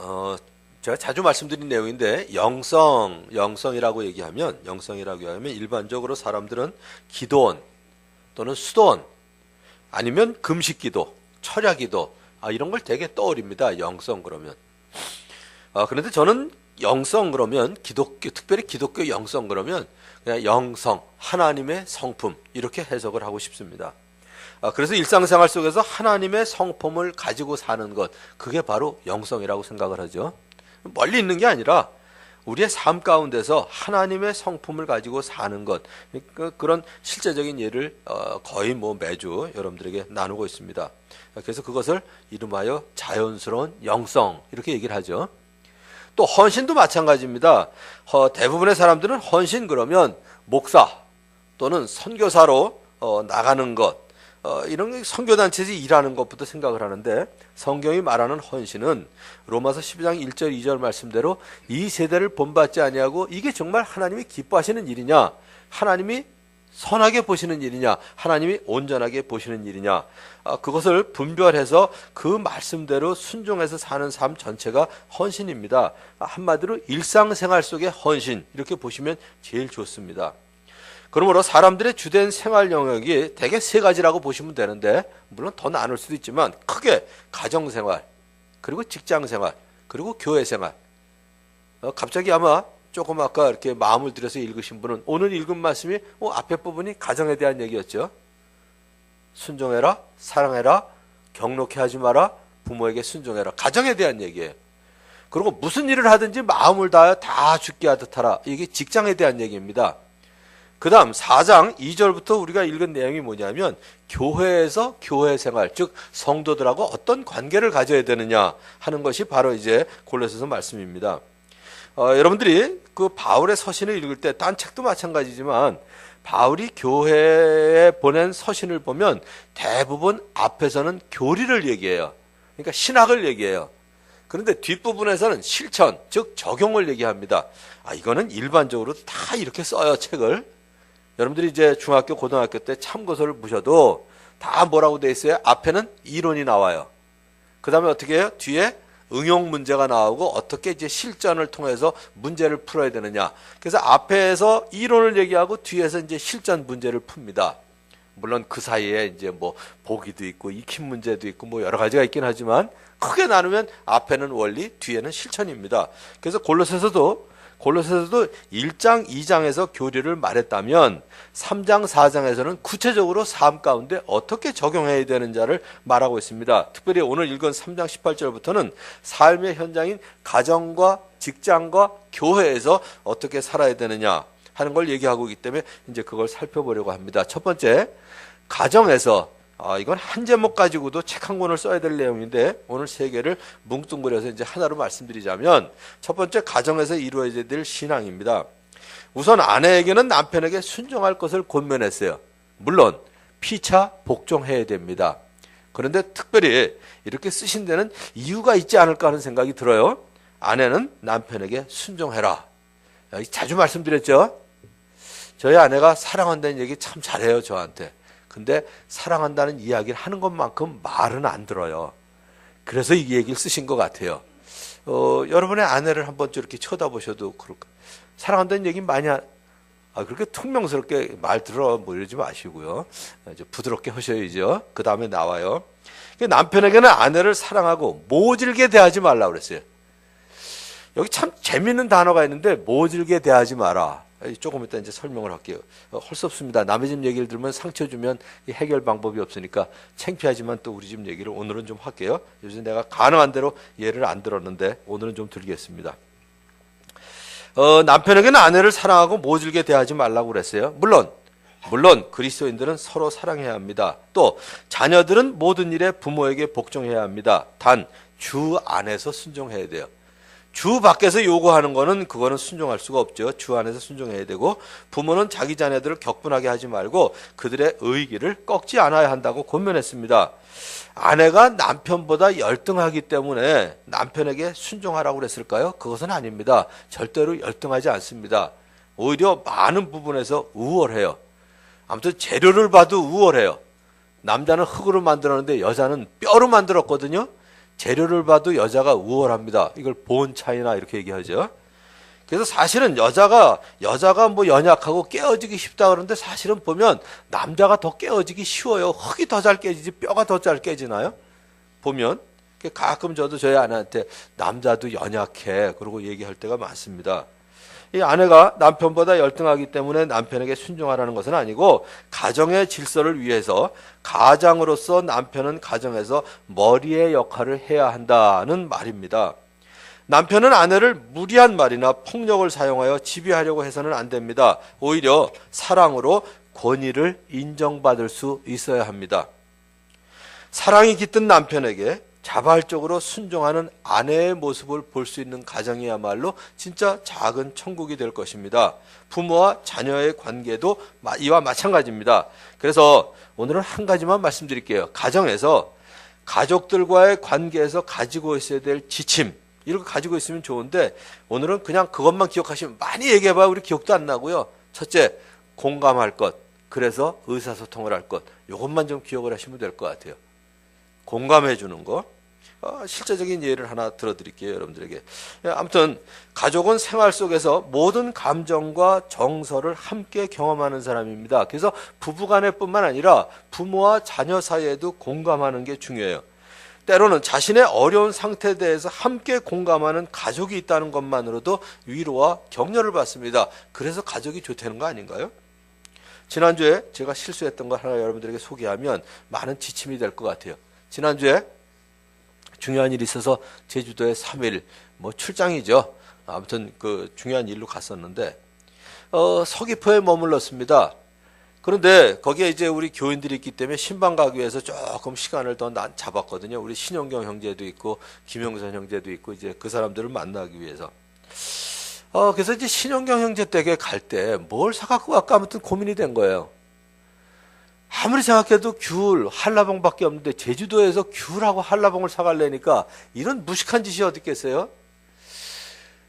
어, 제가 자주 말씀드린 내용인데 영성이라고 얘기하면 일반적으로 사람들은 기도원 또는 수도원 아니면 금식기도, 철야기도 이런 걸 되게 떠올립니다. 영성 그러면. 그런데 저는 영성 그러면 특별히 기독교 영성 그러면 그냥 영성, 하나님의 성품 이렇게 해석을 하고 싶습니다. 그래서 일상생활 속에서 하나님의 성품을 가지고 사는 것, 그게 바로 영성이라고 생각을 하죠. 멀리 있는 게 아니라 우리의 삶 가운데서 하나님의 성품을 가지고 사는 것, 그런 실제적인 예를 거의 매주 여러분들에게 나누고 있습니다. 그래서 그것을 이름하여 자연스러운 영성 이렇게 얘기를 하죠. 또 헌신도 마찬가지입니다. 대부분의 사람들은 헌신 그러면 목사 또는 선교사로 나가는 것, 이런 선교단체에서 일하는 것부터 생각을 하는데, 성경이 말하는 헌신은 로마서 12장 1절 2절 말씀대로 이 세대를 본받지 아니하고 이게 정말 하나님이 기뻐하시는 일이냐, 하나님이 선하게 보시는 일이냐, 하나님이 온전하게 보시는 일이냐, 그것을 분별해서 그 말씀대로 순종해서 사는 삶 전체가 헌신입니다. 한마디로 일상생활 속의 헌신 이렇게 보시면 제일 좋습니다. 그러므로 사람들의 주된 생활 영역이 대개 세 가지라고 보시면 되는데, 물론 더 나눌 수도 있지만 크게 가정생활, 그리고 직장생활, 그리고 교회생활. 갑자기 아마 조금 아까 이렇게 마음을 들여서 읽으신 분은 오늘 읽은 말씀이 앞에 부분이 가정에 대한 얘기였죠. 순종해라, 사랑해라, 경록해 하지 마라, 부모에게 순종해라. 가정에 대한 얘기예요. 그리고 무슨 일을 하든지 마음을 다하여 다 죽게 하듯 하라. 이게 직장에 대한 얘기입니다. 그 다음 4장 2절부터 우리가 읽은 내용이 뭐냐면 교회에서 교회 생활, 즉 성도들하고 어떤 관계를 가져야 되느냐 하는 것이 바로 이제 골로새서 말씀입니다. 여러분들이 그 바울의 서신을 읽을 때 딴 책도 마찬가지지만 바울이 교회에 보낸 서신을 보면 대부분 앞에서는 교리를 얘기해요. 그러니까 신학을 얘기해요. 그런데 뒷부분에서는 실천, 즉 적용을 얘기합니다. 이거는 일반적으로 다 이렇게 써요, 책을. 여러분들이 이제 중학교, 고등학교 때 참고서를 보셔도 다 뭐라고 돼 있어요? 앞에는 이론이 나와요. 그 다음에 어떻게 해요? 뒤에 응용 문제가 나오고 어떻게 이제 실전을 통해서 문제를 풀어야 되느냐. 그래서 앞에서 이론을 얘기하고 뒤에서 이제 실전 문제를 풉니다. 물론 그 사이에 이제 보기도 있고 익힌 문제도 있고 여러 가지가 있긴 하지만 크게 나누면 앞에는 원리, 뒤에는 실천입니다. 그래서 골로새서도 1장, 2장에서 교리를 말했다면 3장, 4장에서는 구체적으로 삶 가운데 어떻게 적용해야 되는지를 말하고 있습니다. 특별히 오늘 읽은 3장 18절부터는 삶의 현장인 가정과 직장과 교회에서 어떻게 살아야 되느냐 하는 걸 얘기하고 있기 때문에 이제 그걸 살펴보려고 합니다. 첫 번째, 가정에서 이건 한 제목 가지고도 책 한 권을 써야 될 내용인데 오늘 세 개를 뭉뚱그려서 이제 하나로 말씀드리자면, 첫 번째, 가정에서 이루어져야 될 신앙입니다. 우선 아내에게는 남편에게 순종할 것을 권면했어요. 물론 피차 복종해야 됩니다. 그런데 특별히 이렇게 쓰신 데는 이유가 있지 않을까 하는 생각이 들어요. 아내는 남편에게 순종해라. 자주 말씀드렸죠. 저희 아내가 사랑한다는 얘기 참 잘해요, 저한테. 근데 사랑한다는 이야기를 하는 것만큼 말은 안 들어요. 그래서 이 얘기를 쓰신 것 같아요. 여러분의 아내를 한번 이렇게 쳐다보셔도 그럴까. 사랑한다는 얘기 많이 그렇게 퉁명스럽게 말 들어 이러지 마시고요. 이제 부드럽게 하셔야죠. 그 다음에 나와요. 남편에게는 아내를 사랑하고 모질게 대하지 말라고 그랬어요. 여기 참 재밌는 단어가 있는데, 모질게 대하지 마라. 조금 이따 이제 설명을 할게요. 할 수 없습니다. 남의 집 얘기를 들으면 상처 주면 해결 방법이 없으니까 창피하지만 또 우리 집 얘기를 오늘은 좀 할게요. 요즘 내가 가능한 대로 예를 안 들었는데 오늘은 좀 들겠습니다. 남편에게는 아내를 사랑하고 모질게 대하지 말라고 그랬어요. 물론 그리스도인들은 서로 사랑해야 합니다. 또 자녀들은 모든 일에 부모에게 복종해야 합니다. 단 주 안에서 순종해야 돼요. 주 밖에서 요구하는 그거는 순종할 수가 없죠. 주 안에서 순종해야 되고, 부모는 자기 자녀들을 격분하게 하지 말고 그들의 의기를 꺾지 않아야 한다고 권면했습니다. 아내가 남편보다 열등하기 때문에 남편에게 순종하라고 그랬을까요? 그것은 아닙니다. 절대로 열등하지 않습니다. 오히려 많은 부분에서 우월해요. 아무튼 재료를 봐도 우월해요. 남자는 흙으로 만들었는데 여자는 뼈로 만들었거든요. 재료를 봐도 여자가 우월합니다. 이걸 본 차이나 이렇게 얘기하죠. 그래서 사실은 여자가 뭐 연약하고 깨어지기 쉽다 그러는데 사실은 보면 남자가 더 깨어지기 쉬워요. 흙이 더 잘 깨지지 뼈가 더 잘 깨지나요? 보면 가끔 저도 저희 아내한테 남자도 연약해 그러고 얘기할 때가 많습니다. 이 아내가 남편보다 열등하기 때문에 남편에게 순종하라는 것은 아니고 가정의 질서를 위해서 가장으로서 남편은 가정에서 머리의 역할을 해야 한다는 말입니다. 남편은 아내를 무리한 말이나 폭력을 사용하여 지배하려고 해서는 안 됩니다. 오히려 사랑으로 권위를 인정받을 수 있어야 합니다. 사랑이 깃든 남편에게 자발적으로 순종하는 아내의 모습을 볼 수 있는 가정이야말로 진짜 작은 천국이 될 것입니다. 부모와 자녀의 관계도 이와 마찬가지입니다. 그래서 오늘은 한 가지만 말씀드릴게요. 가정에서 가족들과의 관계에서 가지고 있어야 될 지침, 이런 거 가지고 있으면 좋은데 오늘은 그냥 그것만 기억하시면 많이 얘기해봐야 우리 기억도 안 나고요. 첫째, 공감할 것, 그래서 의사소통을 할 것, 이것만 좀 기억을 하시면 될 것 같아요. 공감해 주는 거. 실제적인 예를 하나 들어드릴게요, 여러분들에게. 아무튼 가족은 생활 속에서 모든 감정과 정서를 함께 경험하는 사람입니다. 그래서 부부간에뿐만 아니라 부모와 자녀 사이에도 공감하는 게 중요해요. 때로는 자신의 어려운 상태에 대해서 함께 공감하는 가족이 있다는 것만으로도 위로와 격려를 받습니다. 그래서 가족이 좋다는 거 아닌가요? 지난주에 제가 실수했던 걸 하나 여러분들에게 소개하면 많은 지침이 될 것 같아요. 지난주에 중요한 일이 있어서 제주도에 3일 출장이죠. 아무튼 그 중요한 일로 갔었는데 서귀포에 머물렀습니다. 그런데 거기에 이제 우리 교인들이 있기 때문에 신방 가기 위해서 조금 시간을 더 잡았거든요. 우리 신영경 형제도 있고 김영선 형제도 있고 이제 그 사람들을 만나기 위해서. 그래서 이제 신영경 형제 댁에 갈 때 뭘 사갖고 갈까 아무튼 고민이 된 거예요. 아무리 생각해도 귤, 한라봉밖에 없는데 제주도에서 귤하고 한라봉을 사갈래니까 이런 무식한 짓이 어디 있겠어요?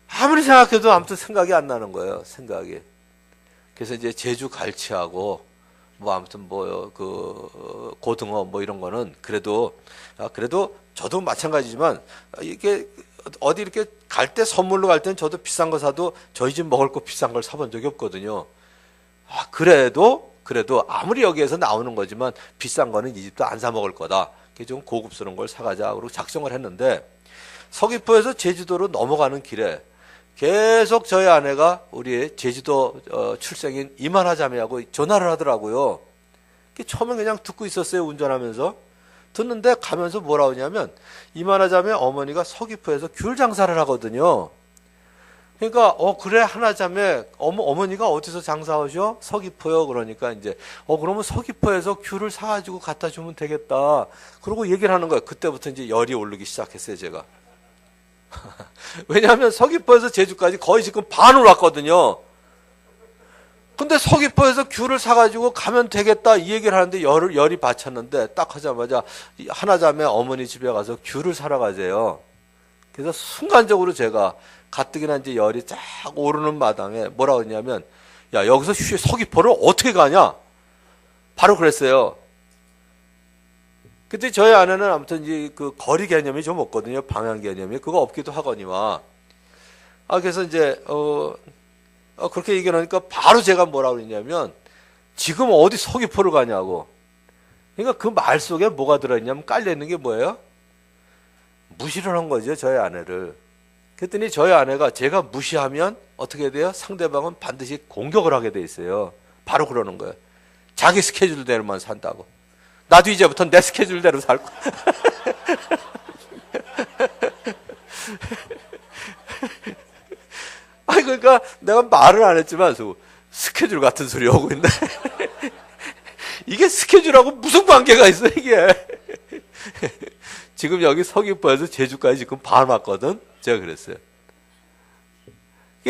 아무리 생각해도 아무튼 생각이 안 나는 거예요. 생각이. 그래서 이제 제주 갈치하고 아무튼 그 고등어 이런 거는 그래도 저도 마찬가지지만 이게 어디 이렇게 갈 때 선물로 갈 때는 저도 비싼 거 사도 저희 집 먹을 거 비싼 걸 사본 적이 없거든요. 그래도 아무리 여기에서 나오는 거지만 비싼 거는 이 집도 안 사 먹을 거다. 좀 고급스러운 걸 사가자. 그러고 작정을 했는데 서귀포에서 제주도로 넘어가는 길에 계속 저희 아내가 우리 제주도 출생인 이만하 자매하고 전화를 하더라고요. 처음엔 그냥 듣고 있었어요. 운전하면서. 듣는데 가면서 뭐라 하냐면 이만하 자매 어머니가 서귀포에서 귤 장사를 하거든요. 그러니까 그래 하나자매 어머니가 어디서 장사하셔? 서귀포요. 그러니까 이제 그러면 서귀포에서 귤을 사가지고 갖다 주면 되겠다. 그러고 얘기를 하는 거예요. 그때부터 이제 열이 오르기 시작했어요, 제가. 왜냐하면 서귀포에서 제주까지 거의 지금 반을 왔거든요. 근데 서귀포에서 귤을 사가지고 가면 되겠다 이 얘기를 하는데 열이 받쳤는데 딱 하자마자 하나자매 어머니 집에 가서 귤을 사러 가세요. 그래서 순간적으로 제가 가뜩이나 이제 열이 쫙 오르는 마당에 뭐라 그러냐면 야 여기서 서귀포를 어떻게 가냐 바로 그랬어요. 그때 저희 아내는 아무튼 이제 그 거리 개념이 좀 없거든요. 방향 개념이 그거 없기도 하거니와 그래서 이제 그렇게 얘기하니까 바로 제가 뭐라 그랬냐면 지금 어디 서귀포를 가냐고. 그러니까 그 말 속에 뭐가 들어있냐면 깔려 있는 게 뭐예요? 무시를 한 거죠, 저희 아내를. 그랬더니 저희 아내가 제가 무시하면 어떻게 돼요? 상대방은 반드시 공격을 하게 돼 있어요. 바로 그러는 거예요. 자기 스케줄대로만 산다고. 나도 이제부터 내 스케줄대로 살 거야. 그러니까 내가 말을 안 했지만 스케줄 같은 소리 하고 있네. 이게 스케줄하고 무슨 관계가 있어 이게. 지금 여기 서귀포에서 제주까지 지금 반 왔거든. 제가 그랬어요.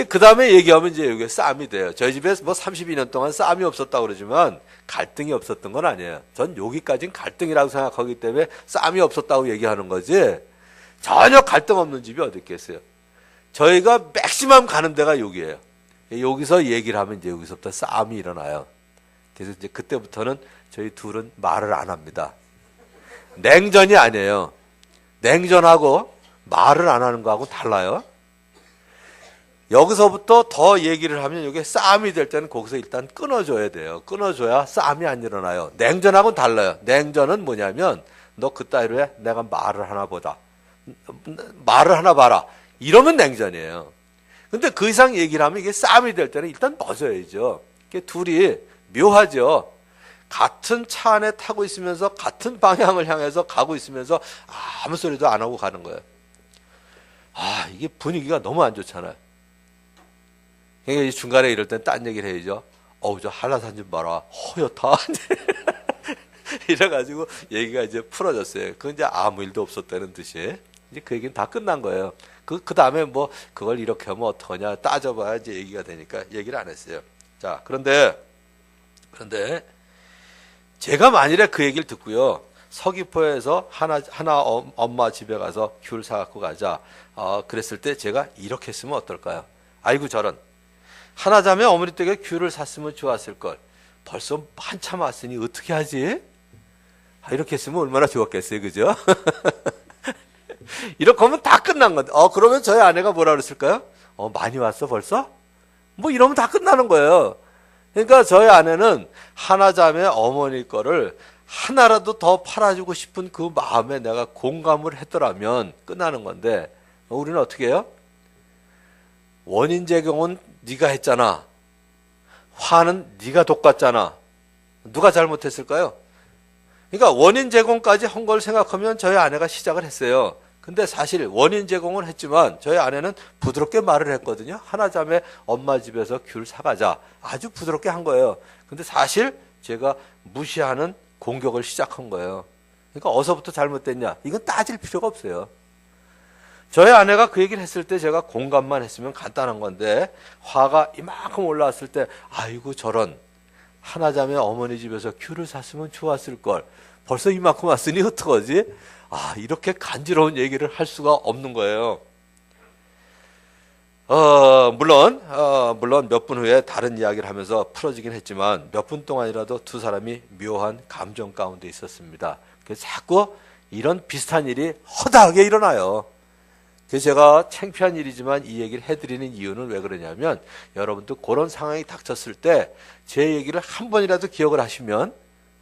그 다음에 얘기하면 이제 여기 싸움이 돼요. 저희 집에서 32년 동안 싸움이 없었다고 그러지만 갈등이 없었던 건 아니에요. 전 여기까지는 갈등이라고 생각하기 때문에 싸움이 없었다고 얘기하는 거지 전혀 갈등 없는 집이 어디 있겠어요. 저희가 맥시멈 가는 데가 여기예요. 여기서 얘기를 하면 이제 여기서부터 싸움이 일어나요. 그래서 이제 그때부터는 저희 둘은 말을 안 합니다. 냉전이 아니에요. 냉전하고 말을 안 하는 거하고 달라요. 여기서부터 더 얘기를 하면 이게 싸움이 될 때는 거기서 일단 끊어줘야 돼요. 끊어줘야 싸움이 안 일어나요. 냉전하고는 달라요. 냉전은 뭐냐면 너 그따위로 해? 내가 말을 하나 보다. 말을 하나 봐라. 이러면 냉전이에요. 근데 그 이상 얘기를 하면 이게 싸움이 될 때는 일단 멎어야죠. 이게 둘이 묘하죠. 같은 차 안에 타고 있으면서 같은 방향을 향해서 가고 있으면서 아무 소리도 안 하고 가는 거예요. 이게 분위기가 너무 안 좋잖아요. 그러니까 중간에 이럴 땐 딴 얘기를 해야죠. 저 한라산 좀 봐라. 허옇다. 이래가지고 얘기가 이제 풀어졌어요. 그건 이제 아무 일도 없었다는 듯이. 이제 그 얘기는 다 끝난 거예요. 그 다음에 뭐 그걸 이렇게 하면 어떡하냐 따져봐야 이제 얘기가 되니까 얘기를 안 했어요. 자, 그런데 제가 만일에 그 얘기를 듣고요. 서귀포에서 하나 엄마 집에 가서 귤 사갖고 가자. 그랬을 때 제가 이렇게 했으면 어떨까요? 아이고 저런. 하나자매 어머니 댁에 귤을 샀으면 좋았을 걸. 벌써 한참 왔으니 어떻게 하지? 이렇게 했으면 얼마나 좋았겠어요, 그죠? 이렇게 하면 다 끝난 건데. 그러면 저희 아내가 뭐라 그랬을까요? 많이 왔어 벌써? 뭐 이러면 다 끝나는 거예요. 그러니까 저희 아내는 하나자매 어머니 거를 하나라도 더 팔아주고 싶은 그 마음에 내가 공감을 했더라면 끝나는 건데, 우리는 어떻게 해요? 원인 제공은 네가 했잖아. 화는 네가 돋갔잖아. 누가 잘못했을까요? 그러니까 원인 제공까지 한 걸 생각하면 저희 아내가 시작을 했어요. 근데 사실 원인 제공을 했지만 저희 아내는 부드럽게 말을 했거든요. 하나자매 엄마 집에서 귤 사가자. 아주 부드럽게 한 거예요. 근데 사실 제가 무시하는 공격을 시작한 거예요. 그러니까 어디서부터 잘못됐냐? 이건 따질 필요가 없어요. 저희 아내가 그 얘기를 했을 때 제가 공감만 했으면 간단한 건데, 화가 이만큼 올라왔을 때 아이고 저런, 하나자매 어머니 집에서 귤을 샀으면 좋았을 걸. 벌써 이만큼 왔으니 어떡하지? 이렇게 간지러운 얘기를 할 수가 없는 거예요. 물론 몇 분 후에 다른 이야기를 하면서 풀어지긴 했지만 몇 분 동안이라도 두 사람이 묘한 감정 가운데 있었습니다. 그래서 자꾸 이런 비슷한 일이 허다하게 일어나요. 그래서 제가 창피한 일이지만 이 얘기를 해드리는 이유는 왜 그러냐면, 여러분도 그런 상황이 닥쳤을 때 제 얘기를 한 번이라도 기억을 하시면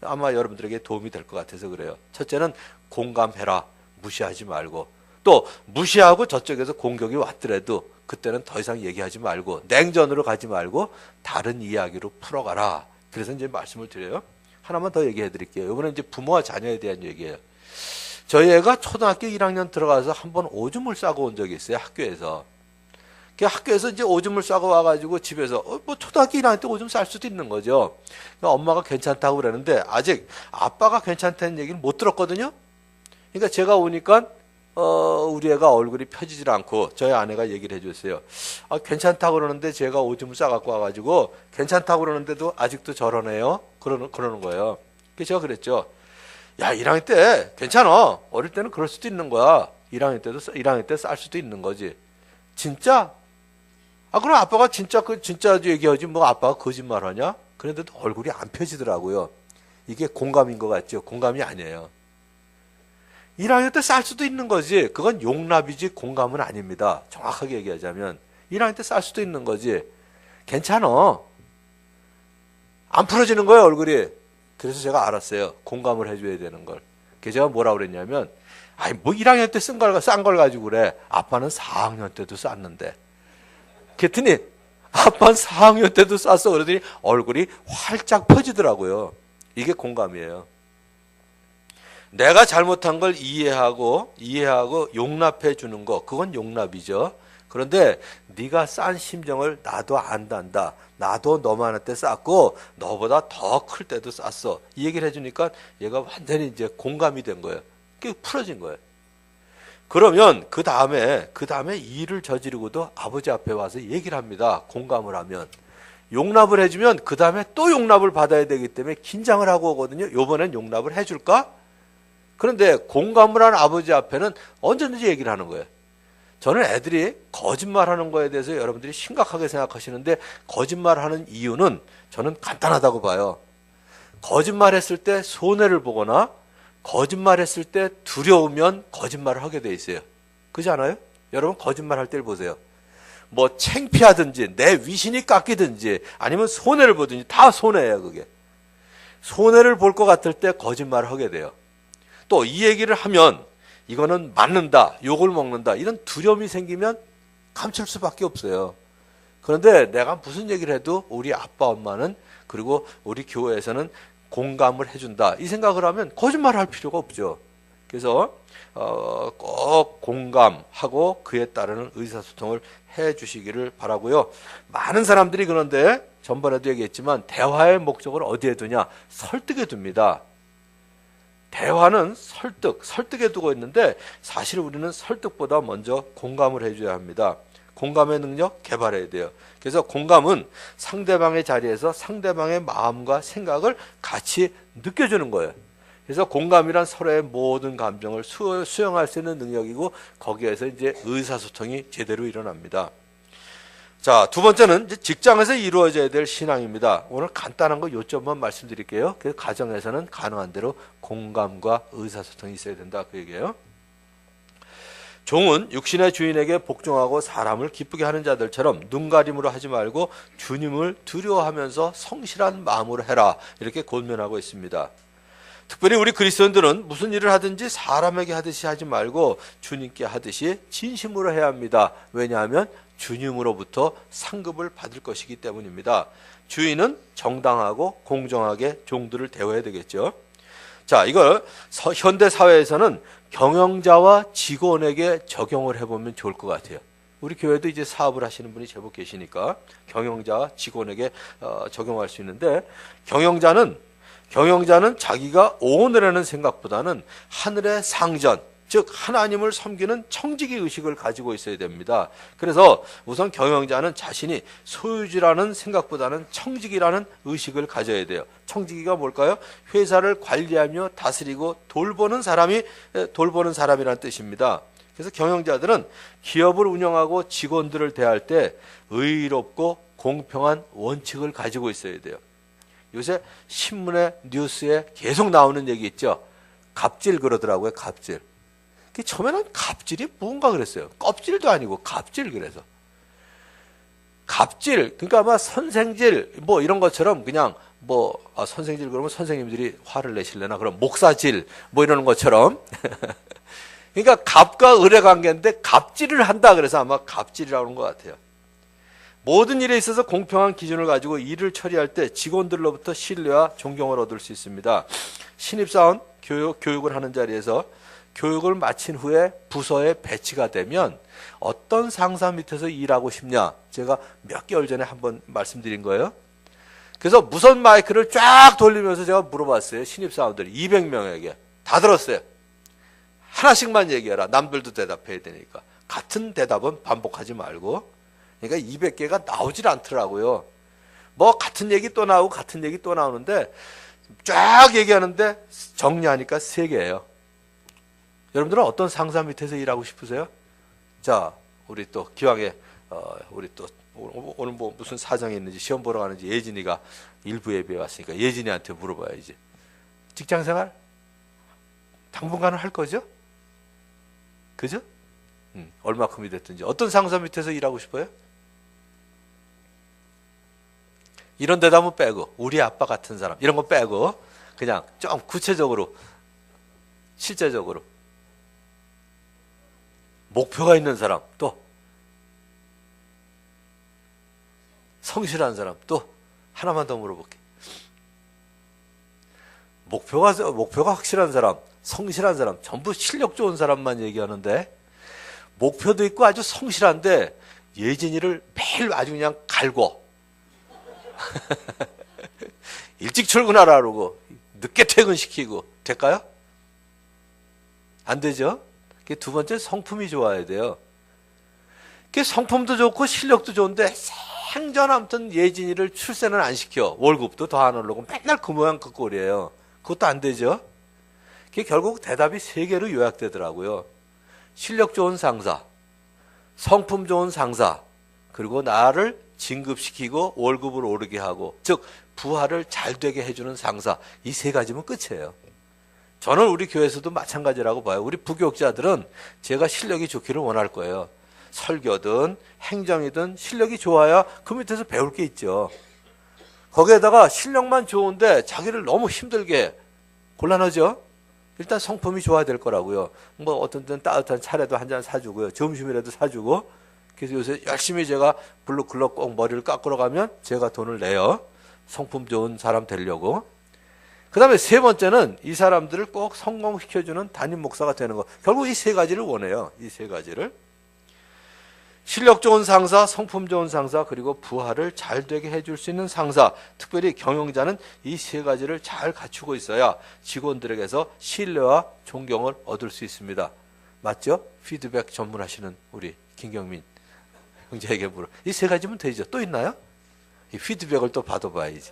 아마 여러분들에게 도움이 될 것 같아서 그래요. 첫째는 공감해라. 무시하지 말고. 또 무시하고 저쪽에서 공격이 왔더라도 그때는 더 이상 얘기하지 말고 냉전으로 가지 말고 다른 이야기로 풀어가라. 그래서 이제 말씀을 드려요. 하나만 더 얘기해 드릴게요. 이번에 이제 부모와 자녀에 대한 얘기예요. 저희 애가 초등학교 1학년 들어가서 한번 오줌을 싸고 온 적이 있어요. 학교에서. 학교에서 이제 오줌을 싸고 와가지고 집에서 뭐 초등학교 1학년 때 오줌 쌀 수도 있는 거죠. 엄마가 괜찮다고 그러는데 아직 아빠가 괜찮다는 얘기를 못 들었거든요. 그러니까 제가 오니까 우리 애가 얼굴이 펴지질 않고 저희 아내가 얘기를 해줬어요. 괜찮다고 그러는데 제가 오줌을 싸갖고 와가지고 괜찮다고 그러는데도 아직도 저러네요. 그러는 거예요. 그래서 제가 그랬죠. 야, 1학년 때 괜찮아. 어릴 때는 그럴 수도 있는 거야. 1학년 때 쌀 수도 있는 거지. 진짜? 그럼 아빠가 진짜 얘기하지 뭐 아빠가 거짓말하냐? 그런데도 얼굴이 안 펴지더라고요. 이게 공감인 것 같죠? 공감이 아니에요. 1학년 때 쌀 수도 있는 거지. 그건 용납이지 공감은 아닙니다. 정확하게 얘기하자면 1학년 때 쌀 수도 있는 거지. 괜찮아. 안 풀어지는 거예요, 얼굴이. 그래서 제가 알았어요. 공감을 해줘야 되는 걸. 그래서 제가 뭐라 그랬냐면, 뭐 1학년 때 싼 걸 가지고 그래. 아빠는 4학년 때도 쌌는데. 그랬더니 아빠는 4학년 때도 쌌어. 그러더니 얼굴이 활짝 펴지더라고요. 이게 공감이에요. 내가 잘못한 걸 이해하고 용납해 주는 거, 그건 용납이죠. 그런데 네가 싼 심정을 나도 안단다. 나도 너만한테 쌌고 너보다 더 클 때도 쌌어. 이 얘기를 해주니까 얘가 완전히 이제 공감이 된 거예요. 그게 풀어진 거예요. 그러면 그 다음에 일을 저지르고도 아버지 앞에 와서 얘기를 합니다. 공감을 하면. 용납을 해주면 그 다음에 또 용납을 받아야 되기 때문에 긴장을 하고 오거든요. 요번엔 용납을 해줄까? 그런데 공감을 한 아버지 앞에는 언제든지 얘기를 하는 거예요. 저는 애들이 거짓말하는 거에 대해서 여러분들이 심각하게 생각하시는데, 거짓말하는 이유는 저는 간단하다고 봐요. 거짓말했을 때 손해를 보거나 거짓말했을 때 두려우면 거짓말을 하게 돼 있어요. 그렇지 않아요? 여러분 거짓말할 때를 보세요. 뭐 창피하든지 내 위신이 깎이든지 아니면 손해를 보든지 다 손해예요. 그게 손해를 볼 것 같을 때 거짓말을 하게 돼요. 또 이 얘기를 하면 이거는 맞는다, 욕을 먹는다 이런 두려움이 생기면 감출 수밖에 없어요. 그런데 내가 무슨 얘기를 해도 우리 아빠 엄마는 그리고 우리 교회에서는 공감을 해준다 이 생각을 하면 거짓말을 할 필요가 없죠. 그래서 꼭 공감하고 그에 따르는 의사소통을 해 주시기를 바라고요. 많은 사람들이 그런데 전번에도 얘기했지만 대화의 목적을 어디에 두냐? 설득에 둡니다. 대화는 설득에 두고 있는데 사실 우리는 설득보다 먼저 공감을 해줘야 합니다. 공감의 능력 개발해야 돼요. 그래서 공감은 상대방의 자리에서 상대방의 마음과 생각을 같이 느껴주는 거예요. 그래서 공감이란 서로의 모든 감정을 수용할 수 있는 능력이고 거기에서 이제 의사소통이 제대로 일어납니다. 자, 두 번째는 이제 직장에서 이루어져야 될 신앙입니다. 오늘 간단한 거 요점만 말씀드릴게요. 그래서 가정에서는 가능한 대로 공감과 의사소통이 있어야 된다 그 얘기예요. 종은 육신의 주인에게 복종하고 사람을 기쁘게 하는 자들처럼 눈가림으로 하지 말고 주님을 두려워하면서 성실한 마음으로 해라 이렇게 권면하고 있습니다. 특별히 우리 그리스도인들은 무슨 일을 하든지 사람에게 하듯이 하지 말고 주님께 하듯이 진심으로 해야 합니다. 왜냐하면 주님으로부터 상급을 받을 것이기 때문입니다. 주인은 정당하고 공정하게 종들을 대우해야 되겠죠. 자, 이걸 현대 사회에서는 경영자와 직원에게 적용을 해보면 좋을 것 같아요. 우리 교회도 이제 사업을 하시는 분이 제법 계시니까 경영자와 직원에게 적용할 수 있는데 경영자는 자기가 오늘하는 생각보다는 하늘의 상전, 즉 하나님을 섬기는 청지기 의식을 가지고 있어야 됩니다. 그래서 우선 경영자는 자신이 소유주라는 생각보다는 청지기라는 의식을 가져야 돼요. 청지기가 뭘까요? 회사를 관리하며 다스리고 돌보는 사람이라는 뜻입니다. 그래서 경영자들은 기업을 운영하고 직원들을 대할 때 의롭고 공평한 원칙을 가지고 있어야 돼요. 요새 신문에 뉴스에 계속 나오는 얘기 있죠. 갑질 그러더라고요. 갑질. 처음에는 갑질이 뭔가 그랬어요. 껍질도 아니고 갑질 그래서. 갑질 그러니까 아마 선생질 뭐 이런 것처럼 그냥 선생질 그러면 선생님들이 화를 내실래나 그럼 목사질 뭐 이러는 것처럼 그러니까 갑과 을의 관계인데 갑질을 한다 그래서 아마 갑질이라고 하는 것 같아요. 모든 일에 있어서 공평한 기준을 가지고 일을 처리할 때 직원들로부터 신뢰와 존경을 얻을 수 있습니다. 신입사원 교육을 하는 자리에서 교육을 마친 후에 부서에 배치가 되면 어떤 상사 밑에서 일하고 싶냐? 제가 몇 개월 전에 한번 말씀드린 거예요. 그래서 무선 마이크를 쫙 돌리면서 제가 물어봤어요. 신입사원들 200명에게. 다 들었어요. 하나씩만 얘기해라. 남들도 대답해야 되니까. 같은 대답은 반복하지 말고. 그러니까 200개가 나오질 않더라고요. 같은 얘기 또 나오고 같은 얘기 또 나오는데 쫙 얘기하는데 정리하니까 3개예요. 여러분들은 어떤 상사 밑에서 일하고 싶으세요? 자, 우리 또 기왕에 우리 또 오늘 무슨 사정이 있는지 시험 보러 가는지 예진이가 일부 예배에 왔으니까 예진이한테 물어봐야지. 직장생활 당분간은 할 거죠? 그죠? 얼마큼이 됐든지 어떤 상사 밑에서 일하고 싶어요? 이런 대답은 빼고 우리 아빠 같은 사람 이런 거 빼고 그냥 좀 구체적으로 실제적으로 목표가 있는 사람, 또 성실한 사람, 또 하나만 더 물어볼게. 목표가 확실한 사람, 성실한 사람, 전부 실력 좋은 사람만 얘기하는데 목표도 있고 아주 성실한데 예진이를 매일 아주 그냥 갈고 일찍 출근하라 그러고 늦게 퇴근시키고 될까요? 안 되죠? 두 번째 성품이 좋아야 돼요. 성품도 좋고 실력도 좋은데 생전 아무튼 예진이를 출세는 안 시켜. 월급도 더 안 오르고 맨날 그 모양 그 꼴이에요. 그것도 안 되죠. 결국 대답이 3개로 요약되더라고요. 실력 좋은 상사, 성품 좋은 상사, 그리고 나를 진급시키고 월급을 오르게 하고 즉 부하를 잘 되게 해주는 상사 이 3가지면 끝이에요. 저는 우리 교회에서도 마찬가지라고 봐요. 우리 부교육자들은 제가 실력이 좋기를 원할 거예요. 설교든 행정이든 실력이 좋아야 그 밑에서 배울 게 있죠. 거기에다가 실력만 좋은데 자기를 너무 힘들게 곤란하죠. 일단 성품이 좋아야 될 거라고요. 뭐 어떤 때는 따뜻한 차라도 한 잔 사주고요. 점심이라도 사주고. 그래서 요새 열심히 제가 블루클럽 꼭 머리를 깎으러 가면 제가 돈을 내요. 성품 좋은 사람 되려고. 그 다음에 세 번째는 이 사람들을 꼭 성공시켜주는 담임 목사가 되는 거. 결국 이 세 가지를 원해요. 이 세 가지를. 실력 좋은 상사, 성품 좋은 상사, 그리고 부하를 잘 되게 해줄 수 있는 상사. 특별히 경영자는 이 세 가지를 잘 갖추고 있어야 직원들에게서 신뢰와 존경을 얻을 수 있습니다. 맞죠? 피드백 전문하시는 우리 김경민 형제에게 물어. 이 세 가지면 되죠. 또 있나요? 이 피드백을 또 받아봐야지.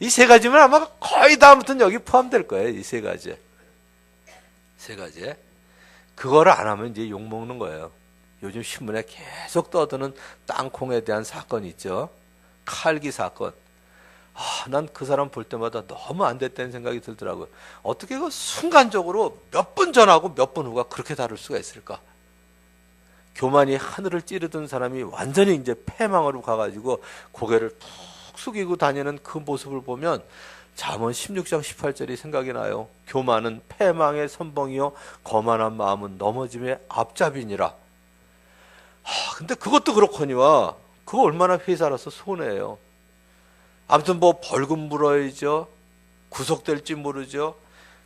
이 세 가지면 아마 거의 다음부터는 여기 포함될 거예요. 이 세 가지. 세 가지. 그거를 안 하면 이제 욕먹는 거예요. 요즘 신문에 계속 떠드는 땅콩에 대한 사건이 있죠. 칼기 사건. 난 그 사람 볼 때마다 너무 안 됐다는 생각이 들더라고요. 어떻게 그 순간적으로 몇 분 전하고 몇 분 후가 그렇게 다를 수가 있을까? 교만이 하늘을 찌르던 사람이 완전히 이제 패망으로 가가지고 고개를 푹 숙이고 다니는 그 모습을 보면 잠언 16장 18절이 생각이 나요. 교만은 패망의 선봉이요 거만한 마음은 넘어짐의 앞잡이니라. 근데 그것도 그렇거니와 그거 얼마나 회사라서 손해예요. 아무튼 뭐 벌금 물어야죠. 구속될지 모르죠.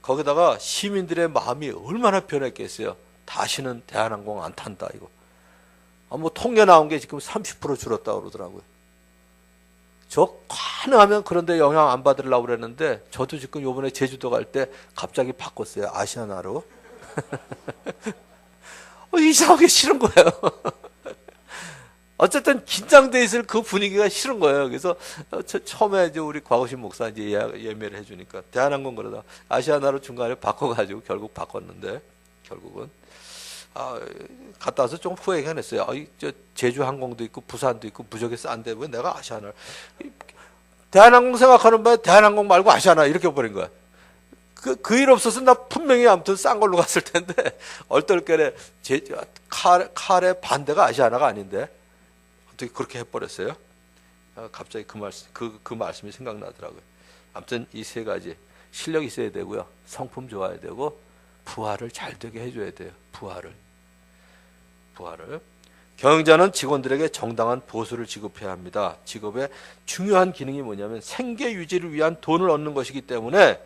거기다가 시민들의 마음이 얼마나 변했겠어요. 다시는 대한항공 안 탄다 이거. 뭐 통계 나온 게 지금 30% 줄었다고 그러더라고요. 저 가능하면 그런데 영향 안 받으려고 그랬는데 저도 지금 요번에 제주도 갈 때 갑자기 바꿨어요. 아시아나로. 이상하게 싫은 거예요. 어쨌든 긴장돼 있을 그 분위기가 싫은 거예요. 그래서 처음에 이제 우리 곽우신 목사 이제 예매를 해주니까 대한항공 그러다 아시아나로 중간에 바꿔가지고 결국 바꿨는데 결국은 갔다 와서 좀 후회가 했어요. 저 제주 항공도 있고 부산도 있고 무지하게 싼데 왜 내가 아시아나를 대한항공 생각하는 바에 대한항공 말고 아시아나 이렇게 버린 거야. 그 일 없어서 나 분명히 아무튼 싼 걸로 갔을 텐데 얼떨결에 칼의 반대가 아시아나가 아닌데 어떻게 그렇게 해버렸어요? 갑자기 그 말씀이 생각나더라고요. 아무튼 이 세 가지 실력이 있어야 되고요. 성품 좋아야 되고 부하를 잘 되게 해줘야 돼요. 부하를. 경영자는 직원들에게 정당한 보수를 지급해야 합니다. 직업의 중요한 기능이 뭐냐면 생계 유지를 위한 돈을 얻는 것이기 때문에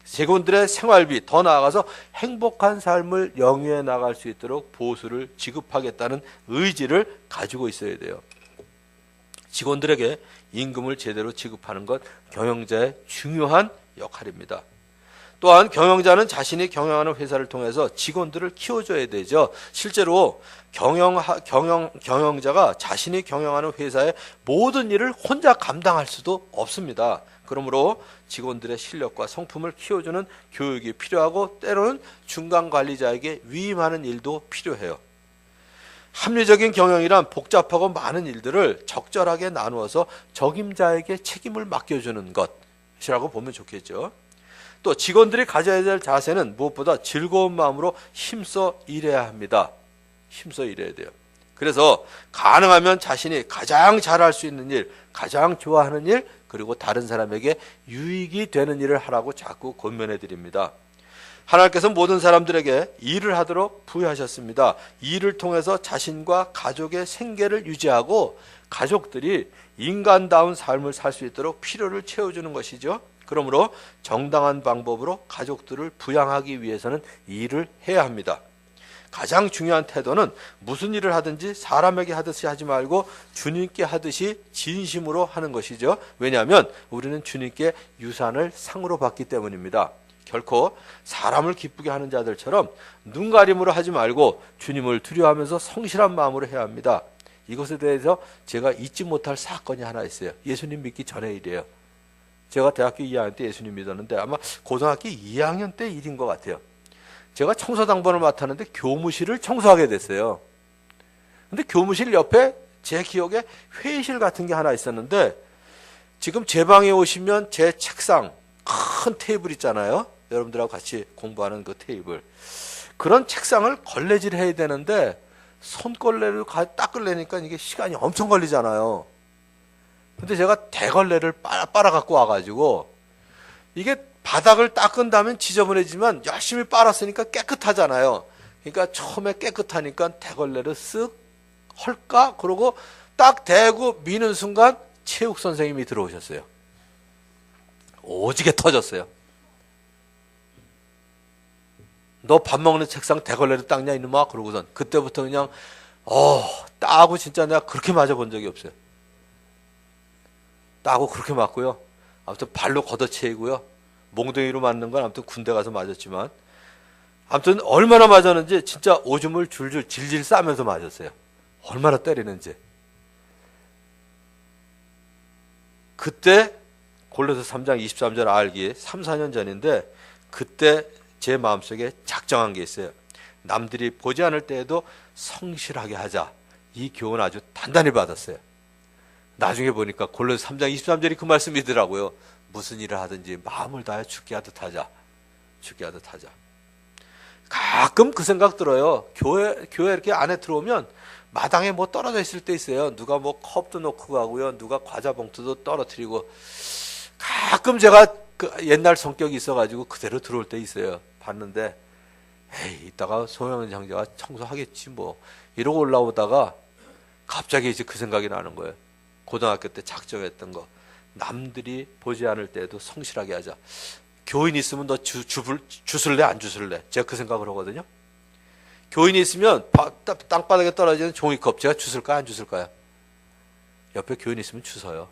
직원들의 생활비, 더 나아가서 행복한 삶을 영위해 나갈 수 있도록 보수를 지급하겠다는 의지를 가지고 있어야 돼요. 직원들에게 임금을 제대로 지급하는 것 경영자의 중요한 역할입니다. 또한 경영자는 자신이 경영하는 회사를 통해서 직원들을 키워줘야 되죠. 실제로 경영자가 자신이 경영하는 회사의 모든 일을 혼자 감당할 수도 없습니다. 그러므로 직원들의 실력과 성품을 키워주는 교육이 필요하고 때로는 중간 관리자에게 위임하는 일도 필요해요. 합리적인 경영이란 복잡하고 많은 일들을 적절하게 나누어서 적임자에게 책임을 맡겨주는 것이라고 보면 좋겠죠. 또 직원들이 가져야 될 자세는 무엇보다 즐거운 마음으로 힘써 일해야 합니다. 힘써 일해야 돼요. 그래서 가능하면 자신이 가장 잘할 수 있는 일, 가장 좋아하는 일, 그리고 다른 사람에게 유익이 되는 일을 하라고 자꾸 권면해 드립니다. 하나님께서 모든 사람들에게 일을 하도록 부여하셨습니다. 일을 통해서 자신과 가족의 생계를 유지하고 가족들이 인간다운 삶을 살 수 있도록 필요를 채워주는 것이죠. 그러므로 정당한 방법으로 가족들을 부양하기 위해서는 일을 해야 합니다. 가장 중요한 태도는 무슨 일을 하든지 사람에게 하듯이 하지 말고 주님께 하듯이 진심으로 하는 것이죠. 왜냐하면 우리는 주님께 유산을 상으로 받기 때문입니다. 결코 사람을 기쁘게 하는 자들처럼 눈가림으로 하지 말고 주님을 두려워하면서 성실한 마음으로 해야 합니다. 이것에 대해서 제가 잊지 못할 사건이 하나 있어요. 예수님 믿기 전의 일이에요. 제가 대학교 2학년 때 예수님 믿었는데 아마 고등학교 2학년 때 일인 것 같아요. 제가 청소당번을 맡았는데 교무실을 청소하게 됐어요. 근데 교무실 옆에 제 기억에 회의실 같은 게 하나 있었는데 지금 제 방에 오시면 제 책상 큰 테이블 있잖아요. 여러분들하고 같이 공부하는 그 테이블. 그런 책상을 걸레질 해야 되는데 손걸레를 닦으려니까 이게 시간이 엄청 걸리잖아요. 근데 제가 대걸레를 빨아 갖고 와가지고 이게 바닥을 닦은 다음에 지저분해지만 열심히 빨았으니까 깨끗하잖아요. 그러니까 처음에 깨끗하니까 대걸레를 쓱 헐까? 그러고 딱 대고 미는 순간 체육 선생님이 들어오셨어요. 오지게 터졌어요. 너 밥 먹는 책상 대걸레로 닦냐 이놈아? 그러고선 그때부터 그냥 따고 진짜 내가 그렇게 맞아본 적이 없어요. 따고 그렇게 맞고요. 아무튼 발로 걷어채이고요. 몽둥이로 맞는 건 아무튼 군대 가서 맞았지만 아무튼 얼마나 맞았는지 진짜 오줌을 줄줄 질질 싸면서 맞았어요. 얼마나 때리는지. 그때 골로새 3장 23절 알기 3, 4년 전인데 그때 제 마음속에 작정한 게 있어요. 남들이 보지 않을 때에도 성실하게 하자. 이 교훈 아주 단단히 받았어요. 나중에 보니까 골로새 3장 23절이 그 말씀이더라고요. 무슨 일을 하든지 마음을 다해 죽게 하듯 하자. 죽게 하듯 하자. 가끔 그 생각 들어요. 교회 이렇게 안에 들어오면 마당에 뭐 떨어져 있을 때 있어요. 누가 뭐 컵도 놓고 가고요. 누가 과자 봉투도 떨어뜨리고. 가끔 제가 그 옛날 성격이 있어가지고 그대로 들어올 때 있어요. 봤는데 에이 이따가 소영은 형제가 청소하겠지 뭐 이러고 올라오다가 갑자기 이제 그 생각이 나는 거예요. 고등학교 때 작정했던 거. 남들이 보지 않을 때에도 성실하게 하자. 교인 있으면 너 주술래 안 주술래? 제가 그 생각을 하거든요. 교인이 있으면 땅바닥에 떨어지는 종이컵 제가 주술까요 안 주술까요? 옆에 교인이 있으면 주서요.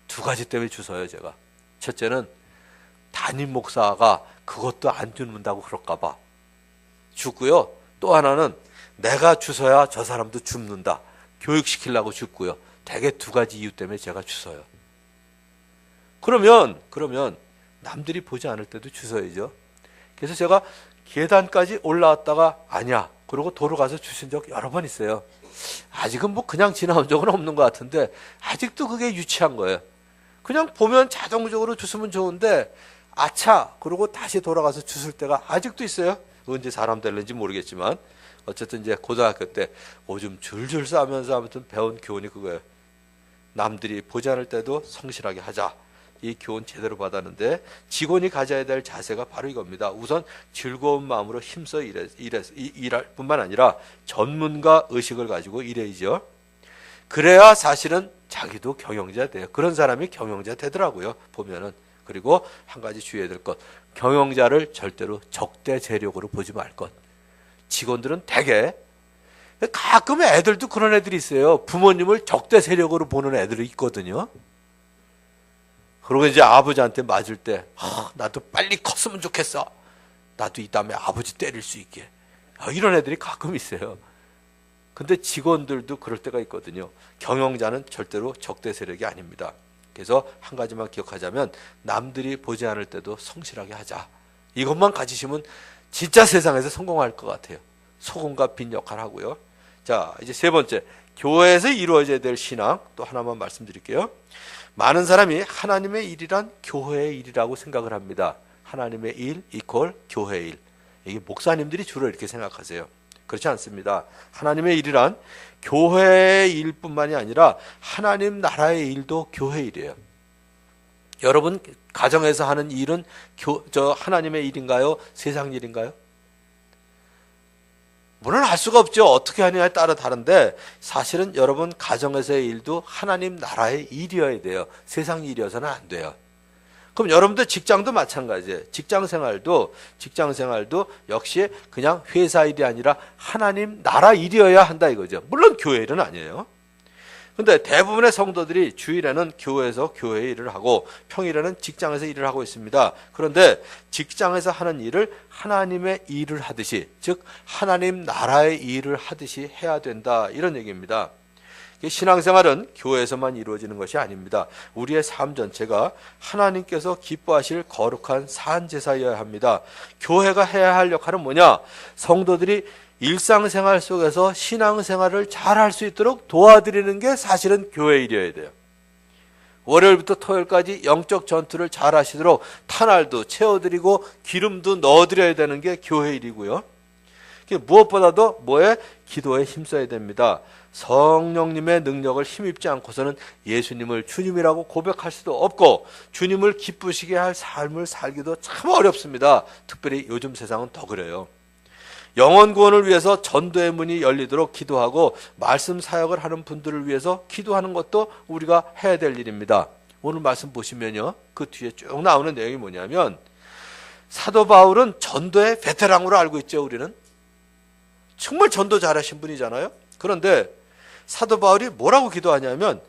두 가지 때문에 주서요 제가. 첫째는 담임 목사가 그것도 안 주는다고 그럴까 봐 죽고요. 또 하나는 내가 주서야 저 사람도 줍는다. 교육시키려고 죽고요. 대개 두 가지 이유 때문에 제가 주서요. 그러면 남들이 보지 않을 때도 주서야죠. 그래서 제가 계단까지 올라왔다가 아니야. 그러고 도로 가서 주신 적 여러 번 있어요. 아직은 뭐 그냥 지나온 적은 없는 것 같은데 아직도 그게 유치한 거예요. 그냥 보면 자동적으로 주스면 좋은데 아차 그러고 다시 돌아가서 주술 때가 아직도 있어요. 언제 사람 될는지 모르겠지만 어쨌든 이제 고등학교 때 오줌 줄줄 싸면서 아무튼 배운 교훈이 그거예요. 남들이 보지 않을 때도 성실하게 하자. 이 교훈 제대로 받았는데 직원이 가져야 될 자세가 바로 이겁니다. 우선 즐거운 마음으로 힘써 일할 뿐만 아니라 전문가 의식을 가지고 일해야죠. 그래야 사실은 자기도 경영자 돼요. 그런 사람이 경영자 되더라고요. 보면은. 그리고 한 가지 주의해야 될 것. 경영자를 절대로 적대 세력으로 보지 말 것. 직원들은 대개 가끔 애들도 그런 애들이 있어요. 부모님을 적대 세력으로 보는 애들이 있거든요. 그리고 이제 아버지한테 맞을 때 나도 빨리 컸으면 좋겠어. 나도 이 다음에 아버지 때릴 수 있게. 이런 애들이 가끔 있어요. 근데 직원들도 그럴 때가 있거든요. 경영자는 절대로 적대 세력이 아닙니다. 그래서 한 가지만 기억하자면 남들이 보지 않을 때도 성실하게 하자. 이것만 가지시면 진짜 세상에서 성공할 것 같아요. 소금과 빛 역할을 하고요. 자, 이제 세 번째. 교회에서 이루어져야 될 신앙 또 하나만 말씀드릴게요. 많은 사람이 하나님의 일이란 교회의 일이라고 생각을 합니다. 하나님의 일 이퀄 교회의 일. 이게 목사님들이 주로 이렇게 생각하세요. 그렇지 않습니다. 하나님의 일이란 교회의 일뿐만이 아니라 하나님 나라의 일도 교회 일이에요. 여러분 가정에서 하는 일은 하나님의 일인가요? 세상 일인가요? 물론 알 수가 없죠. 어떻게 하느냐에 따라 다른데 사실은 여러분 가정에서의 일도 하나님 나라의 일이어야 돼요. 세상 일이어서는 안 돼요. 그럼 여러분들 직장도 마찬가지예요. 직장 생활도 역시 그냥 회사 일이 아니라 하나님 나라 일이어야 한다 이거죠. 물론 교회 일은 아니에요. 근데 대부분의 성도들이 주일에는 교회에서 교회 일을 하고 평일에는 직장에서 일을 하고 있습니다. 그런데 직장에서 하는 일을 하나님의 일을 하듯이, 즉 하나님 나라의 일을 하듯이 해야 된다 이런 얘기입니다. 신앙생활은 교회에서만 이루어지는 것이 아닙니다. 우리의 삶 전체가 하나님께서 기뻐하실 거룩한 산제사여야 합니다. 교회가 해야 할 역할은 뭐냐? 성도들이 일상생활 속에서 신앙생활을 잘 할 수 있도록 도와드리는 게 사실은 교회 일이어야 돼요. 월요일부터 토요일까지 영적 전투를 잘 하시도록 탄알도 채워드리고 기름도 넣어드려야 되는 게 교회 일이고요. 무엇보다도 뭐에? 기도에 힘써야 됩니다. 성령님의 능력을 힘입지 않고서는 예수님을 주님이라고 고백할 수도 없고 주님을 기쁘시게 할 삶을 살기도 참 어렵습니다. 특별히 요즘 세상은 더 그래요. 영혼 구원을 위해서 전도의 문이 열리도록 기도하고 말씀 사역을 하는 분들을 위해서 기도하는 것도 우리가 해야 될 일입니다. 오늘 말씀 보시면요, 그 뒤에 쭉 나오는 내용이 뭐냐면 사도 바울은 전도의 베테랑으로 알고 있죠. 우리는 정말 전도 잘하신 분이잖아요. 그런데 사도 바울이 뭐라고 기도하냐면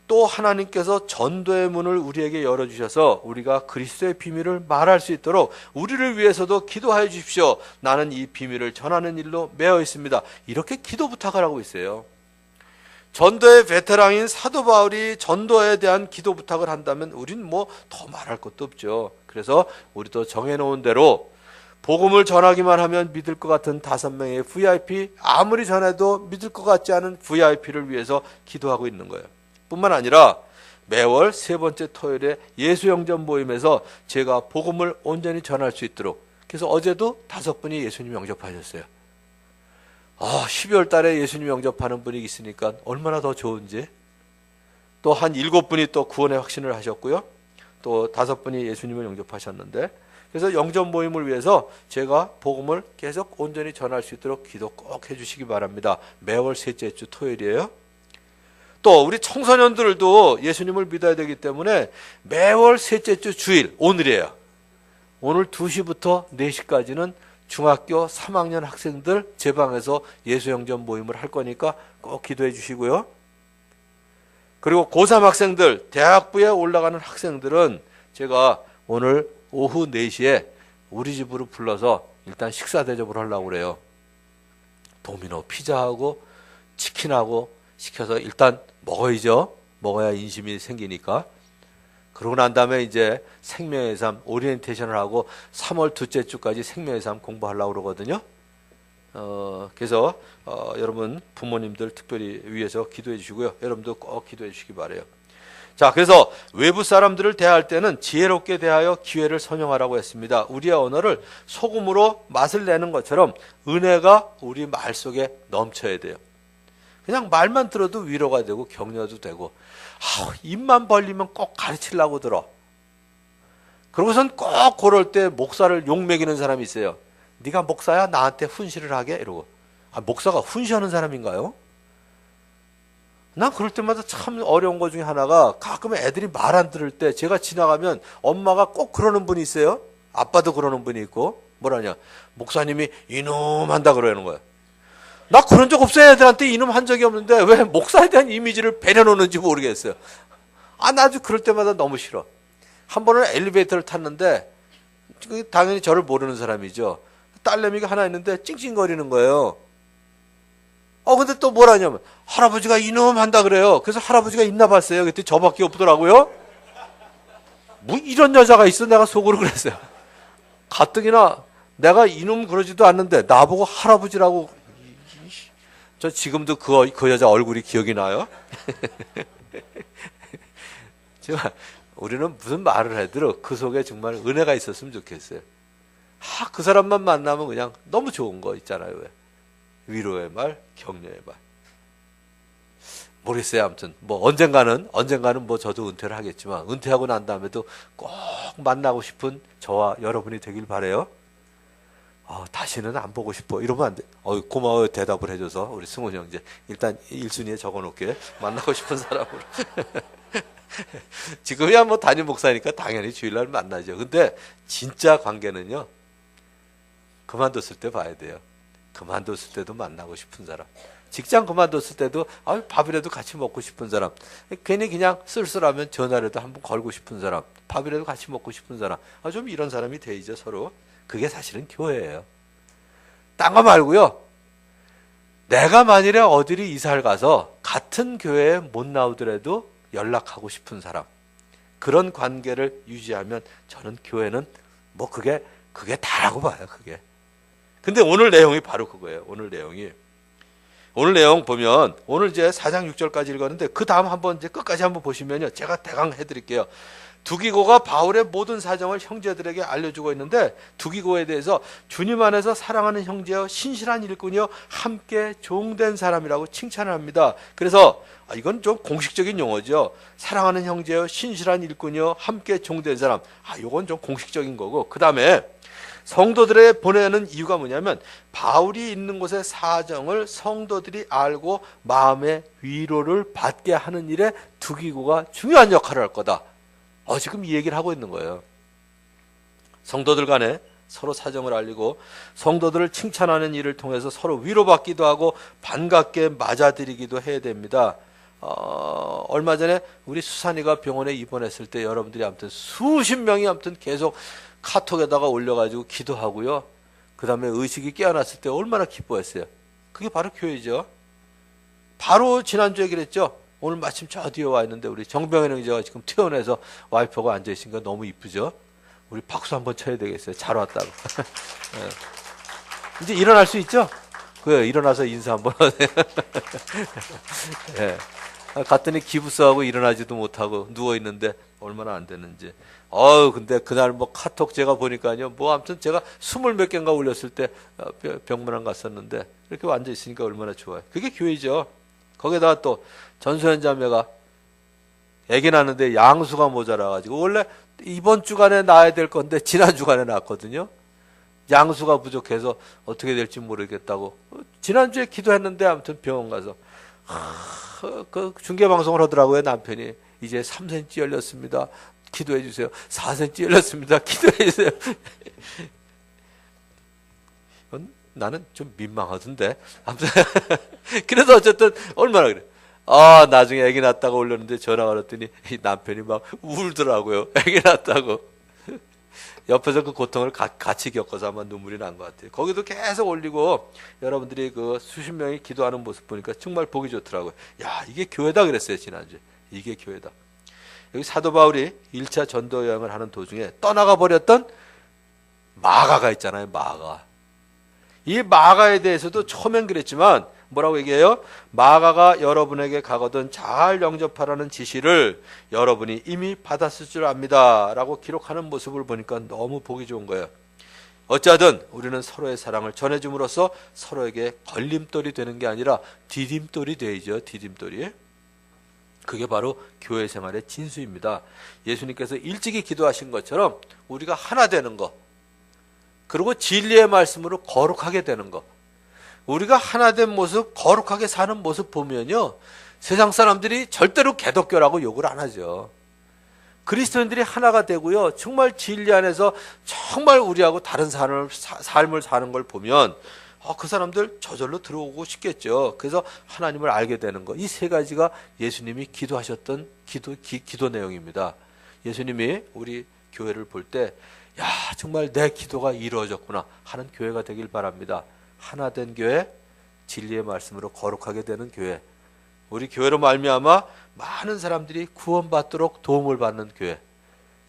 또 하나님께서 전도의 문을 우리에게 열어주셔서 우리가 그리스도의 비밀을 말할 수 있도록 우리를 위해서도 기도하여 주십시오. 나는 이 비밀을 전하는 일로 매여 있습니다. 이렇게 기도 부탁을 하고 있어요. 전도의 베테랑인 사도 바울이 전도에 대한 기도 부탁을 한다면 우린 뭐 더 말할 것도 없죠. 그래서 우리도 정해놓은 대로 복음을 전하기만 하면 믿을 것 같은 5명의 VIP, 아무리 전해도 믿을 것 같지 않은 VIP를 위해서 기도하고 있는 거예요. 뿐만 아니라 매월 3번째 토요일에 예수영전 모임에서 제가 복음을 온전히 전할 수 있도록, 그래서 어제도 5분이 예수님 영접하셨어요. 12월 달에 예수님 영접하는 분이 있으니까 얼마나 더 좋은지. 또 한 7분이 또 구원의 확신을 하셨고요. 또 5분이 예수님을 영접하셨는데, 그래서 영접 모임을 위해서 제가 복음을 계속 온전히 전할 수 있도록 기도 꼭 해주시기 바랍니다. 매월 셋째 주 토요일이에요. 또 우리 청소년들도 예수님을 믿어야 되기 때문에 매월 셋째 주 주일, 오늘이에요. 오늘 2시부터 4시까지는 중학교 3학년 학생들 제 방에서 예수영전 모임을 할 거니까 꼭 기도해 주시고요. 그리고 고3 학생들, 대학부에 올라가는 학생들은 제가 오늘 오후 4시에 우리 집으로 불러서 일단 식사 대접을 하려고 그래요. 도미노 피자하고 치킨하고 시켜서 일단 먹어야죠. 먹어야 인심이 생기니까. 그러고 난 다음에 이제 생명의 삶 오리엔테이션을 하고 3월 둘째 주까지 생명의 삶 공부하려고 그러거든요. 그래서 여러분 부모님들 특별히 위해서 기도해 주시고요. 여러분도 꼭 기도해 주시기 바라요. 자, 그래서 외부 사람들을 대할 때는 지혜롭게 대하여 기회를 선용하라고 했습니다. 우리의 언어를 소금으로 맛을 내는 것처럼 은혜가 우리 말 속에 넘쳐야 돼요. 그냥 말만 들어도 위로가 되고 격려도 되고, 입만 벌리면 꼭 가르치려고 들어. 그러고선 꼭 그럴 때 목사를 욕먹이는 사람이 있어요. 네가 목사야? 나한테 훈시를 하게? 이러고. 목사가 훈시하는 사람인가요? 난 그럴 때마다 참 어려운 것 중에 하나가, 가끔 애들이 말 안 들을 때 제가 지나가면 엄마가 꼭 그러는 분이 있어요. 아빠도 그러는 분이 있고. 뭐라냐, 목사님이 이놈 한다 그러는 거야. 나 그런 적 없어요. 애들한테 이놈 한 적이 없는데 왜 목사에 대한 이미지를 배려놓는지 모르겠어요. 나 아주 그럴 때마다 너무 싫어. 한 번은 엘리베이터를 탔는데 당연히 저를 모르는 사람이죠. 딸내미가 하나 있는데 찡찡거리는 거예요. 근데 또 뭐라냐면 할아버지가 이놈 한다 그래요. 그래서 할아버지가 있나 봤어요. 그때 저밖에 없더라고요. 뭐 이런 여자가 있어? 내가 속으로 그랬어요. 가뜩이나 내가 이놈 그러지도 않는데 나보고 할아버지라고. 저 지금도 그 여자 얼굴이 기억이 나요. 정말 우리는 무슨 말을 해도 그 속에 정말 은혜가 있었으면 좋겠어요. 그 사람만 만나면 그냥 너무 좋은 거 있잖아요. 왜? 위로의 말, 격려의 말. 모르겠어요. 아무튼 뭐 언젠가는 뭐 저도 은퇴를 하겠지만 은퇴하고 난 다음에도 꼭 만나고 싶은 저와 여러분이 되길 바라요. 다시는 안 보고 싶어. 이러면 안 돼. 고마워요. 대답을 해줘서. 우리 승훈 형제. 일단 1순위에 적어놓게. 만나고 싶은 사람으로. 지금이야 뭐 담임 목사니까 당연히 주일날 만나죠. 근데 진짜 관계는요, 그만뒀을 때 봐야 돼요. 그만뒀을 때도 만나고 싶은 사람. 직장 그만뒀을 때도 밥이라도 같이 먹고 싶은 사람. 괜히 그냥 쓸쓸하면 전화라도 한번 걸고 싶은 사람. 밥이라도 같이 먹고 싶은 사람. 좀 이런 사람이 돼야죠, 서로. 그게 사실은 교회예요. 딴 거 말고요. 내가 만일에 어디를 이사를 가서 같은 교회에 못 나오더라도 연락하고 싶은 사람. 그런 관계를 유지하면 저는 교회는 뭐 그게 다라고 봐요. 그게. 근데 오늘 내용이 바로 그거예요. 오늘 내용이 오늘 내용 보면 오늘 이제 4장 6절까지 읽었는데 그 다음 한번 이제 끝까지 한번 보시면요. 제가 대강 해드릴게요. 두기고가 바울의 모든 사정을 형제들에게 알려주고 있는데 두기고에 대해서 주님 안에서 사랑하는 형제여 신실한 일꾼이여 함께 종된 사람이라고 칭찬을 합니다. 그래서 이건 좀 공식적인 용어죠. 사랑하는 형제여 신실한 일꾼이여 함께 종된 사람. 이건 좀 공식적인 거고 그 다음에 성도들에 보내는 이유가 뭐냐면 바울이 있는 곳의 사정을 성도들이 알고 마음의 위로를 받게 하는 일에 두기고가 중요한 역할을 할 거다. 지금 이 얘기를 하고 있는 거예요. 성도들 간에 서로 사정을 알리고 성도들을 칭찬하는 일을 통해서 서로 위로받기도 하고 반갑게 맞아들이기도 해야 됩니다. 얼마 전에 우리 수산이가 병원에 입원했을 때 여러분들이 아무튼 수십 명이 아무튼 계속 카톡에다가 올려가지고 기도하고요. 그 다음에 의식이 깨어났을 때 얼마나 기뻐했어요. 그게 바로 교회죠. 바로 지난주에 그랬죠. 오늘 마침 저 뒤에 와 있는데 우리 정병현 형제가 지금 퇴원해서 와이프가 앉아있으니까 너무 이쁘죠. 우리 박수 한번 쳐야 되겠어요. 잘 왔다고. 네. 이제 일어날 수 있죠? 그래요. 일어나서 인사 한번 하세요. 네. 갔더니 기부스하고 일어나지도 못하고 누워있는데 얼마나 안 되는지. 근데 그날 뭐 카톡 제가 보니까요. 뭐 아무튼 제가 20몇 개인가 올렸을 때 병문안 갔었는데 이렇게 앉아있으니까 얼마나 좋아요. 그게 교회죠. 거기다가 또 전소연 자매가 애기 낳는데 양수가 모자라가지고 원래 이번 주간에 낳아야 될 건데 지난 주간에 낳았거든요. 양수가 부족해서 어떻게 될지 모르겠다고 지난주에 기도했는데 아무튼 병원 가서 그 중계방송을 하더라고요. 남편이 이제 3cm 열렸습니다. 기도해 주세요. 4cm 열렸습니다. 기도해 주세요. 나는 좀 민망하던데. 아무튼 그래도 어쨌든 얼마나 그래. 나중에 애기 낳았다고 올렸는데 전화가 왔더니 남편이 막 울더라고요. 애기 낳았다고. 옆에서 그 고통을 같이 겪어서 아마 눈물이 난 것 같아요. 거기도 계속 올리고 여러분들이 그 수십 명이 기도하는 모습 보니까 정말 보기 좋더라고요. 야, 이게 교회다 그랬어요. 지난주에. 이게 교회다. 여기 사도 바울이 1차 전도 여행을 하는 도중에 떠나가 버렸던 마가가 있잖아요. 마가. 이 마가에 대해서도 처음엔 그랬지만 뭐라고 얘기해요? 마가가 여러분에게 가거든 잘 영접하라는 지시를 여러분이 이미 받았을 줄 압니다. 라고 기록하는 모습을 보니까 너무 보기 좋은 거예요. 어찌하든 우리는 서로의 사랑을 전해줌으로써 서로에게 걸림돌이 되는 게 아니라 디딤돌이 되죠. 디딤돌이. 그게 바로 교회 생활의 진수입니다. 예수님께서 일찍이 기도하신 것처럼 우리가 하나 되는 거, 그리고 진리의 말씀으로 거룩하게 되는 거, 우리가 하나된 모습, 거룩하게 사는 모습 보면요, 세상 사람들이 절대로 개독교라고 욕을 안 하죠. 그리스도인들이 하나가 되고요, 정말 진리 안에서 정말 우리하고 다른 삶을 사는 걸 보면 그 사람들 저절로 들어오고 싶겠죠. 그래서 하나님을 알게 되는 거, 이 세 가지가 예수님이 기도하셨던 기도 내용입니다. 예수님이 우리 교회를 볼 때 정말 내 기도가 이루어졌구나 하는 교회가 되길 바랍니다. 하나된 교회, 진리의 말씀으로 거룩하게 되는 교회, 우리 교회로 말미암아 많은 사람들이 구원받도록 도움을 받는 교회.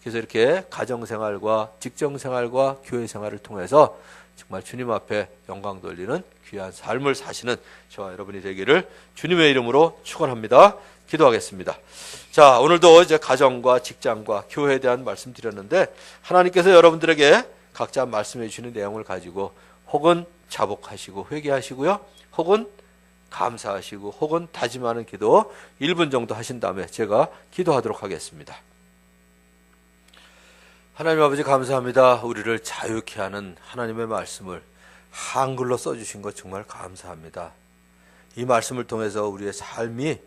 그래서 이렇게 가정생활과 직장생활과 교회생활을 통해서 정말 주님 앞에 영광 돌리는 귀한 삶을 사시는 저와 여러분이 되기를 주님의 이름으로 축원합니다. 기도하겠습니다. 자, 오늘도 이제 가정과 직장과 교회에 대한 말씀 드렸는데 하나님께서 여러분들에게 각자 말씀해 주시는 내용을 가지고 혹은 자복하시고 회개하시고요, 혹은 감사하시고 혹은 다짐하는 기도 1분 정도 하신 다음에 제가 기도하도록 하겠습니다. 하나님 아버지 감사합니다. 우리를 자유케 하는 하나님의 말씀을 한글로 써주신 것 정말 감사합니다. 이 말씀을 통해서 우리의 삶이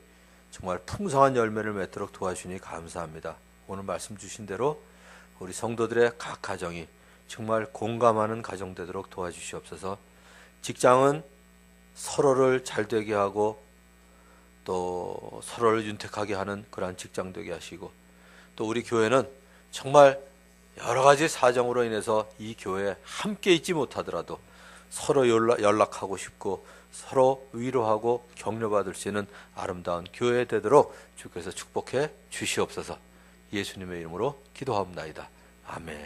정말 풍성한 열매를 맺도록 도와주시니 감사합니다. 오늘 말씀 주신 대로 우리 성도들의 각 가정이 정말 공감하는 가정 되도록 도와주시옵소서. 직장은 서로를 잘 되게 하고 또 서로를 윤택하게 하는 그러한 직장 되게 하시고, 또 우리 교회는 정말 여러 가지 사정으로 인해서 이 교회에 함께 있지 못하더라도 서로 연락하고 싶고 서로 위로하고 격려받을 수 있는 아름다운 교회 되도록 주께서 축복해 주시옵소서. 예수님의 이름으로 기도하옵나이다. 아멘.